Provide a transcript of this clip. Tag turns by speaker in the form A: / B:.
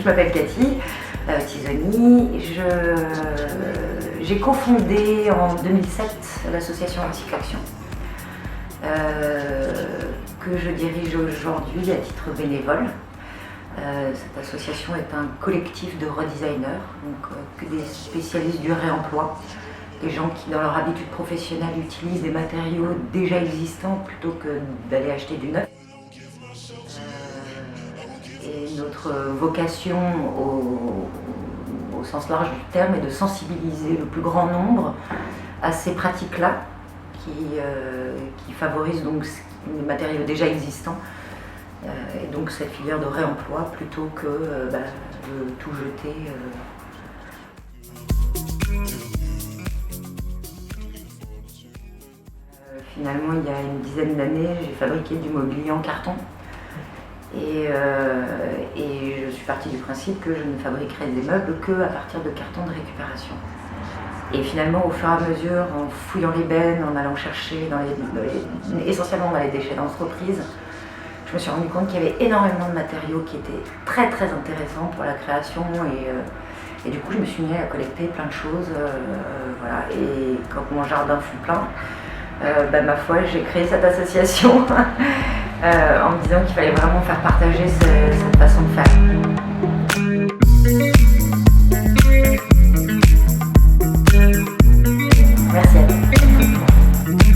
A: m'appelle Cathy Tisoni. J'ai cofondé en 2007 l'association Recycle Action, que je dirige aujourd'hui à titre bénévole. Cette association est un collectif de redesigners, donc que des spécialistes du réemploi, des gens qui dans leur habitude professionnelle utilisent des matériaux déjà existants plutôt que d'aller acheter du neuf. Et notre vocation au sens large du terme est de sensibiliser le plus grand nombre à ces pratiques-là qui favorisent donc les matériaux déjà existants et donc cette filière de réemploi plutôt que de tout jeter. Finalement, il y a une dizaine d'années, j'ai fabriqué du mobilier en carton. Et je suis partie du principe que je ne fabriquerais des meubles qu'à partir de cartons de récupération. Et finalement, au fur et à mesure, en fouillant les bennes, en allant chercher essentiellement dans les déchets d'entreprise, je me suis rendu compte qu'il y avait énormément de matériaux qui étaient très très intéressants pour la création. Et du coup, je me suis mis à collecter plein de choses. Voilà. Et quand mon jardin fut plein, ma foi, j'ai créé cette association en me disant qu'il fallait vraiment faire partager cette façon de faire.